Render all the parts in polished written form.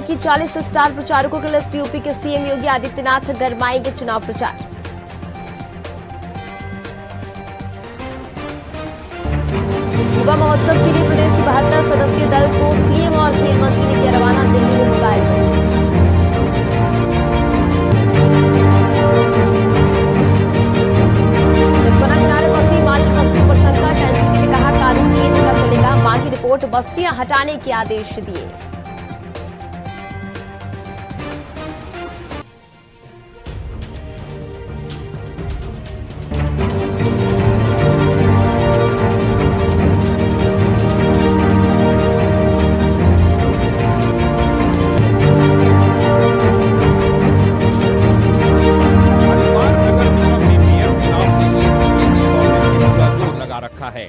की 40 स्टार प्रचारकों की लिस्ट। यूपी के सीएम योगी आदित्यनाथ गरमाएंगे चुनाव प्रचार। युवा महोत्सव के लिए प्रदेश की 72 सदस्यीय दल को सीएम और खेल मंत्री ने किया रवाना। दिल्ली में होगा आयोजन। रिपोर्ट बस्तियां हटाने के आदेश दिए। रखा है।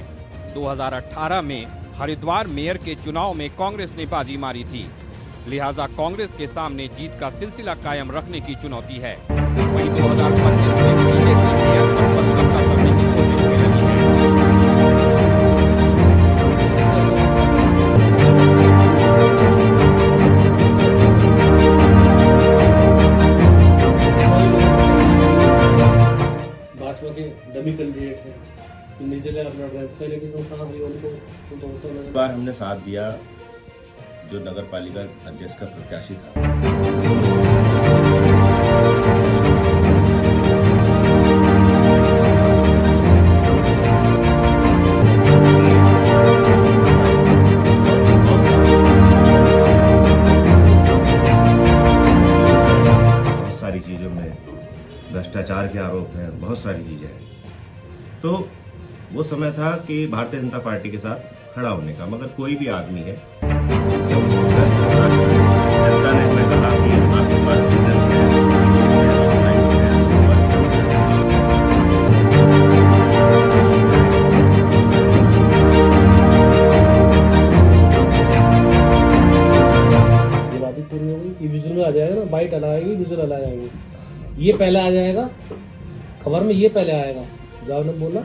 2018 में हरिद्वार मेयर के चुनाव में कांग्रेस ने बाजी मारी थी, लिहाजा कांग्रेस के सामने जीत का सिलसिला कायम रखने की चुनौती है। वहीं 2025 में बीजेपी मेयर पद पर कब्जा करने की कोशिश में लगी है। भाजपा के डमी कैंडिडेट है, इस बार हमने साथ दिया जो नगर पालिका अध्यक्ष का प्रत्याशी था। बहुत सारी चीजों में भ्रष्टाचार के आरोप हैं, बहुत सारी चीजें हैं। तो वो समय था कि भारतीय जनता पार्टी के साथ खड़ा होने का, मगर कोई भी आदमी है, जनता ने हमें कहा कि आपके पास विजन है, ये बात पूरी हो गई। ये विजुअल में आ जाएगा ना, बाइट अलग आएगी, विजुअल अलग आएंगे। ये पहले आ जाएगा खबर में, ये पहले आएगा। जाओ ने बोला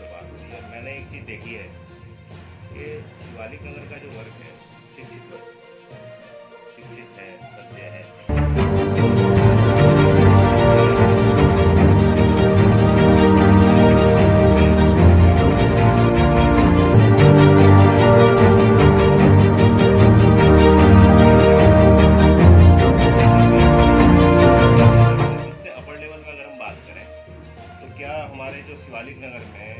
मैंने एक चीज देखी है कि शिवालिक नगर का जो वर्ग है शिक्षित है, सत्य है। इससे अपर लेवल में अगर हम बात करें तो क्या हमारे जो शिवालिक नगर में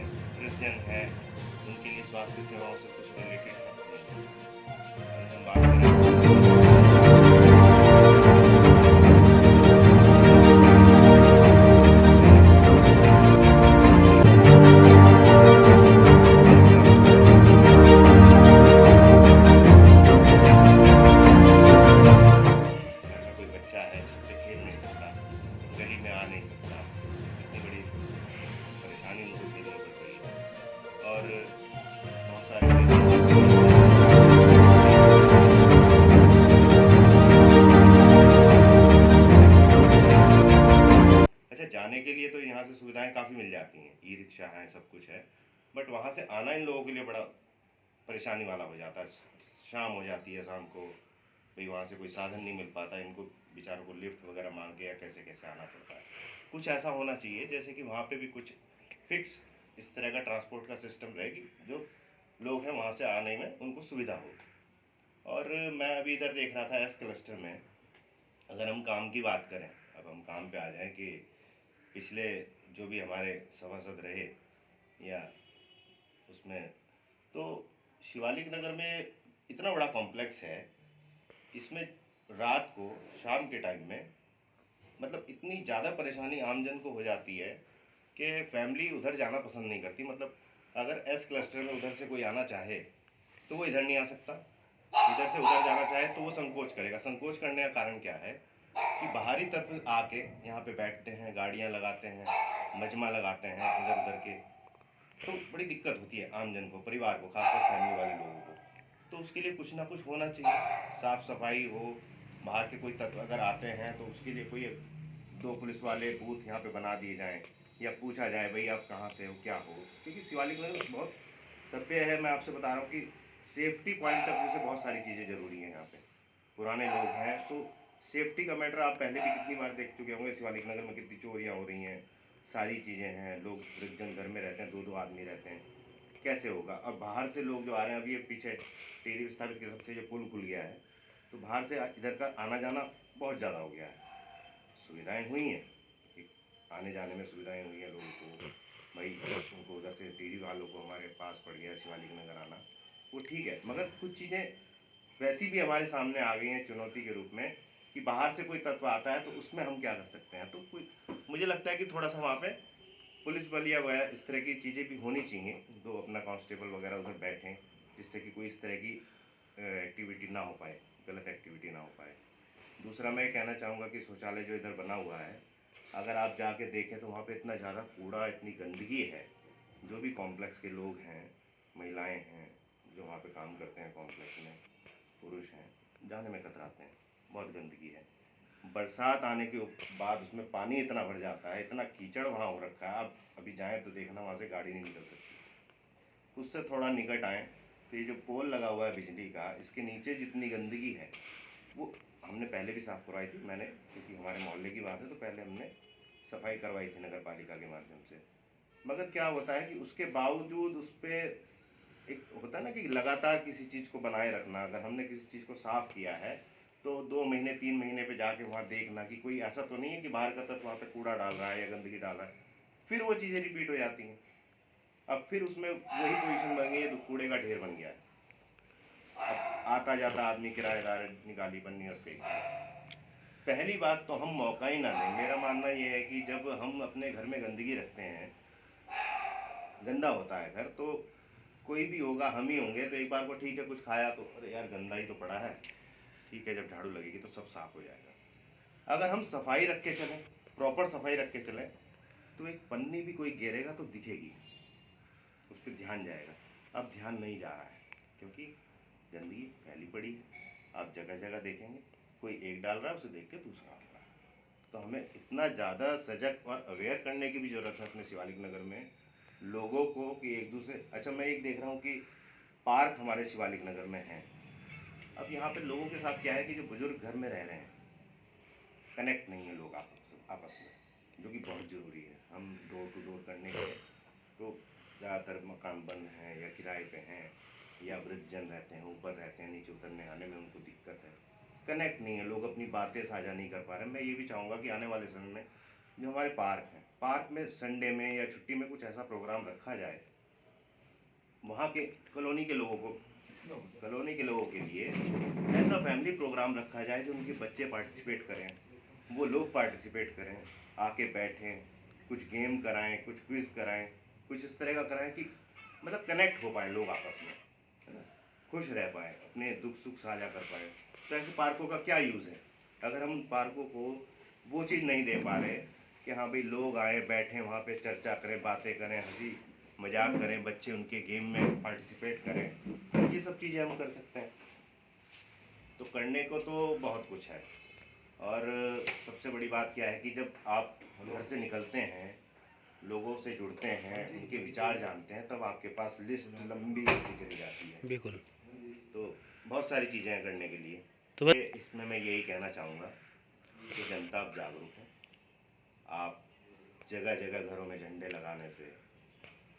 वृद्धजन है उनके लिए स्वास्थ्य सेवाओं से कुछ रिलेटेड है? अगर हम बात करें गली में आ नहीं सकता, इतनी बड़ी परेशानी उनको झेलनी पड़ रही है। और बहुत सारे अच्छा, जाने के लिए तो यहाँ से सुविधाएं काफ़ी मिल जाती हैं, ई रिक्शा है, सब कुछ है, बट वहाँ से आना इन लोगों के लिए बड़ा परेशानी वाला हो जाता है। शाम हो जाती है, शाम को भाई वहाँ से कोई साधन नहीं मिल पाता, इनको बेचारों को लिफ्ट वगैरह मांग के या कैसे कैसे आना पड़ता है। कुछ ऐसा होना चाहिए जैसे कि वहाँ पे भी कुछ फिक्स इस तरह का ट्रांसपोर्ट का सिस्टम रहे कि जो लोग हैं वहाँ से आने में उनको सुविधा हो। और मैं अभी इधर देख रहा था एस क्लस्टर में, अगर हम काम की बात करें, अब हम काम पे आ जाएं कि पिछले जो भी हमारे सभासद रहे या उसमें, तो शिवालिक नगर में इतना बड़ा कॉम्प्लेक्स है, इसमें रात को शाम के टाइम में मतलब इतनी ज़्यादा परेशानी आमजन को हो जाती है कि फैमिली उधर जाना पसंद नहीं करती। मतलब अगर एस क्लस्टर में उधर से कोई आना चाहे तो वो इधर नहीं आ सकता, इधर से उधर जाना चाहे तो वो संकोच करेगा। संकोच करने का कारण क्या है कि बाहरी तत्व आके यहाँ पे बैठते हैं, गाड़ियाँ लगाते हैं, मजमा लगाते हैं इधर उधर के, तो बड़ी दिक्कत होती है आम जन को, परिवार को, खासकर फैमिली वाले लोगों को। तो उसके लिए कुछ ना कुछ होना चाहिए, साफ सफाई हो, बाहर के कोई तत्व अगर आते हैं तो उसके लिए कोई 2 पुलिस वाले बूथ यहाँ पे बना दिए जाएं, या पूछा जाए भाई आप कहाँ से हो, क्या हो। क्योंकि शिवालिक नगर बहुत सभ्य है, मैं आपसे बता रहा हूँ कि सेफ्टी पॉइंट ऑफ व्यू से बहुत सारी चीज़ें ज़रूरी हैं यहाँ पे। पुराने लोग हैं तो सेफ्टी का मैटर आप पहले भी कितनी बार देख चुके होंगे, शिवालिक नगर में कितनी चोरियाँ हो रही हैं, सारी चीज़ें हैं, लोग वृद्धजन घर में रहते हैं, 2-2 आदमी रहते हैं, कैसे होगा। अब बाहर से लोग जो आ रहे हैं, अभी ये पीछे टेरी विस्थापित के सबसे जो पुल खुल गया है, तो बाहर से इधर का आना जाना बहुत ज़्यादा हो गया है। सुविधाएं हुई हैं, आने जाने में सुविधाएं हुई हैं लोगों को, भाई उनको उधर से टेरी वालों को हमारे पास पड़ गया शिवालिक नगर आना, वो ठीक है। मगर कुछ चीज़ें वैसी भी हमारे सामने आ गई हैं चुनौती के रूप में कि बाहर से कोई तत्व आता है तो उसमें हम क्या कर सकते हैं। तो कोई, मुझे लगता है कि थोड़ा सा वहाँ पे पुलिस बल या वह इस तरह की चीज़ें भी होनी चाहिए, 2 अपना कांस्टेबल वगैरह उधर बैठें, जिससे कि कोई इस तरह की एक्टिविटी ना हो पाए, गलत एक्टिविटी ना हो पाए। दूसरा मैं कहना चाहूँगा कि शौचालय जो इधर बना हुआ है, अगर आप जाके देखें तो वहाँ पे इतना ज़्यादा कूड़ा, इतनी गंदगी है। जो भी कॉम्प्लेक्स के लोग हैं, महिलाएं हैं जो वहाँ पे काम करते हैं कॉम्प्लेक्स में, पुरुष हैं, जाने में कतराते हैं, बहुत गंदगी है। बरसात आने के बाद उसमें पानी इतना भर जाता है, इतना कीचड़ वहाँ हो रखा है, आप अभी जाएँ तो देखना वहाँ से गाड़ी नहीं निकल सकती। उससे थोड़ा निकट आएँ तो ये जो पोल लगा हुआ है बिजली का, इसके नीचे जितनी गंदगी है वो हमने पहले भी साफ़ करवाई थी मैंने, क्योंकि हमारे मोहल्ले की बात है तो पहले हमने सफाई करवाई थी नगर पालिका के माध्यम से। मगर क्या होता है कि उसके बावजूद उस पर एक होता है ना कि लगातार किसी चीज़ को बनाए रखना। अगर हमने किसी चीज़ को साफ़ किया है तो 2 महीने 3 महीने पे जाके वहाँ देखना कि कोई ऐसा तो नहीं है कि बाहर का तत्व वहाँ पे कूड़ा डाल रहा है या गंदगी डाल रहा है, फिर वो चीज़ें रिपीट हो जाती हैं। अब फिर उसमें वही पोजीशन बन गई है, तो कूड़े का ढेर बन गया है। अब आता जाता आदमी किराएदार निकाली पन्नी और फेंक। पहली बात तो हम मौका ही ना दें। मेरा मानना ये है कि जब हम अपने घर में गंदगी रखते हैं, गंदा होता है घर, तो कोई भी होगा, हम ही होंगे, तो एक बार को ठीक है कुछ खाया तो अरे यार गंदा ही तो पड़ा है, ठीक है जब झाड़ू लगेगी तो सब साफ हो जाएगा। अगर हम सफाई रख के चलें, प्रॉपर सफाई रख के चलें, तो एक पन्नी भी कोई गिरेगा तो दिखेगी, उस पर ध्यान जाएगा। अब ध्यान नहीं जा रहा है क्योंकि गंदगी फैली पड़ी है। आप जगह जगह देखेंगे कोई एक डाल रहा है, उसे देख के दूसरा डाल रहा है। तो हमें इतना ज़्यादा सजग और अवेयर करने की भी ज़रूरत है अपने शिवालिक नगर में लोगों को कि एक दूसरे। अच्छा, मैं एक देख रहा हूँ कि पार्क हमारे शिवालिक नगर में हैं। अब यहाँ पे लोगों के साथ क्या है कि जो बुजुर्ग घर में रह रहे हैं, कनेक्ट नहीं है लोग आपस में, जो कि बहुत ज़रूरी है। हम डोर टू डोर करने के तो ज़्यादातर मकान बंद हैं या किराए पे हैं या वृद्धजन रहते हैं, ऊपर रहते हैं, नीचे उतरने आने में उनको दिक्कत है, कनेक्ट नहीं है, लोग अपनी बातें साझा नहीं कर पा रहे। मैं ये भी चाहूँगा कि आने वाले समय में जो हमारे पार्क हैं, पार्क में संडे में या छुट्टी में कुछ ऐसा प्रोग्राम रखा जाए, वहाँ के कॉलोनी के लोगों के लिए ऐसा फैमिली प्रोग्राम रखा जाए जो उनके बच्चे पार्टिसिपेट करें, वो लोग पार्टिसिपेट करें, आके बैठें, कुछ गेम कराएं, कुछ क्विज कराएं, कुछ इस तरह का कराएं कि मतलब कनेक्ट हो पाए लोग आपस में, है ना, खुश रह पाए, अपने दुख सुख साझा कर पाए। तो ऐसे पार्कों का क्या यूज़ है अगर हम पार्कों को वो चीज़ नहीं दे पा रहे कि हाँ भाई लोग आए बैठें वहाँ पे चर्चा करें, बातें करें, हंसी मजाक करें, बच्चे उनके गेम में पार्टिसिपेट करें, ये सब चीज़ें हम कर सकते हैं। तो करने को तो बहुत कुछ है। और सबसे बड़ी बात क्या है कि जब आप घर से निकलते हैं, लोगों से जुड़ते हैं, उनके विचार जानते हैं, तब आपके पास लिस्ट लंबी होती चली जाती है। बिल्कुल। तो बहुत सारी चीज़ें हैं करने के लिए। तो बस इसमें मैं यही कहना चाहूँगा कि जनता अब जागरूक है। आप जगह जगह घरों में झंडे लगाने से,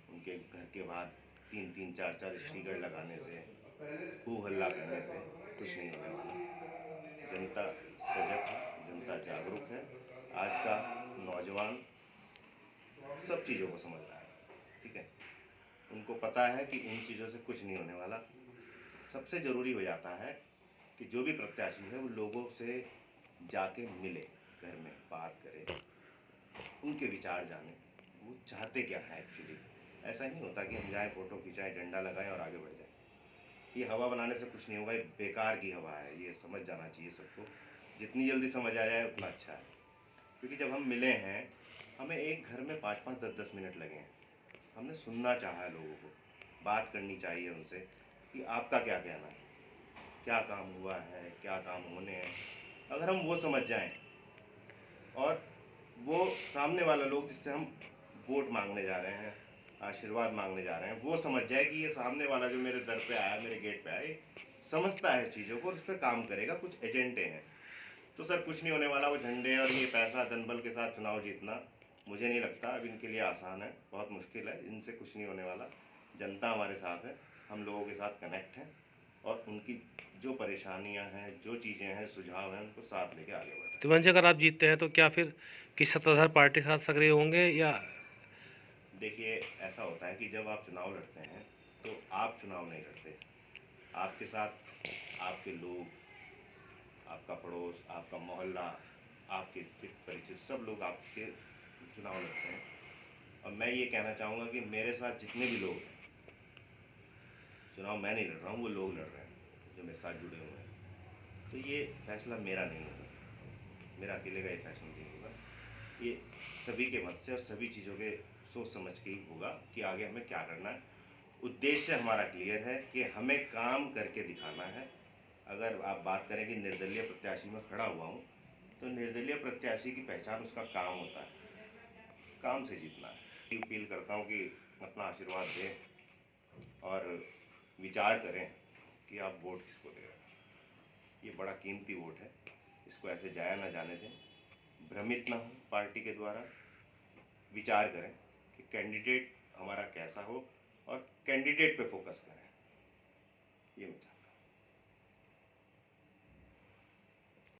उनके घर के बाहर 3-3, 4-4 स्टिकर लगाने से, हू हल्ला करने से कुछ नहीं होने वाला। जनता सजग है, जनता जागरूक है। आज का नौजवान सब चीज़ों को समझ रहा है, ठीक है, उनको पता है कि इन चीज़ों से कुछ नहीं होने वाला। सबसे ज़रूरी हो जाता है कि जो भी प्रत्याशी है वो लोगों से जाके मिले, घर में बात करे, उनके विचार जाने, वो चाहते क्या है एक्चुअली। ऐसा नहीं होता कि हम जाएँ, फ़ोटो खिंचाएँ, झंडा लगाएं और आगे बढ़ जाएं। ये हवा बनाने से कुछ नहीं होगा, ये बेकार की हवा है, ये समझ जाना चाहिए सबको। जितनी जल्दी समझ आ जाए उतना अच्छा है, क्योंकि जब हम मिले हैं, हमें एक घर में 5-5, 10-10 मिनट लगे हैं, हमने सुनना चाहा है लोगों को, बात करनी चाहिए उनसे कि आपका क्या कहना है, क्या काम हुआ है, क्या काम होने हैं। अगर हम वो समझ जाएं और वो सामने वाला लोग जिससे हम वोट मांगने जा रहे हैं, आशीर्वाद मांगने जा रहे हैं, वो समझ जाए कि ये सामने वाला जो मेरे दर पे आया, मेरे गेट पे आया, ये समझता है चीज़ों को और उस पर काम करेगा, कुछ एजेंडे हैं। तो सर कुछ नहीं होने वाला, वो झंडे और ये पैसा दनबल के साथ चुनाव जीतना मुझे नहीं लगता अब इनके लिए आसान है, बहुत मुश्किल है, इनसे कुछ नहीं होने वाला। जनता हमारे साथ है, हम लोगों के साथ कनेक्ट हैं और उनकी जो परेशानियां हैं, जो चीज़ें हैं, सुझाव हैं, उनको साथ लेके आगे बढ़ रहे हैं। तिवारी जी, अगर आप जीतते हैं तो क्या फिर किसी सत्ताधार पार्टी के साथ सक्रिय होंगे या? देखिए ऐसा होता है कि जब आप चुनाव लड़ते हैं तो आप चुनाव नहीं लड़ते, आपके साथ आपके लोग, आपका पड़ोस, आपका मोहल्ला, आपके हित परिचित सब लोग आपके चुनाव लड़ते हैं। और मैं ये कहना चाहूँगा कि मेरे साथ जितने भी लोग हैं, चुनाव मैं नहीं लड़ रहा हूँ, वो लोग लड़ रहे हैं जो मेरे साथ जुड़े हुए हैं। तो ये फैसला मेरा नहीं होगा, मेरा अकेले का ये फैसला नहीं होगा, ये सभी के मत से और सभी चीज़ों के सोच समझ के ही होगा कि आगे हमें क्या करना है। उद्देश्य हमारा क्लियर है कि हमें काम करके दिखाना है। अगर आप बात करें कि निर्दलीय प्रत्याशी में खड़ा हुआ हूँ, तो निर्दलीय प्रत्याशी की पहचान उसका काम होता है, काम से जीतना है। अपील करता हूँ कि अपना आशीर्वाद दें और विचार करें कि आप वोट किसको दे रहे हैं। ये बड़ा कीमती वोट है, इसको ऐसे जाया ना जाने दें, भ्रमित ना हो पार्टी के द्वारा। विचार करें कि कैंडिडेट हमारा कैसा हो और कैंडिडेट पे फोकस करें, ये मैं चाहता हूं।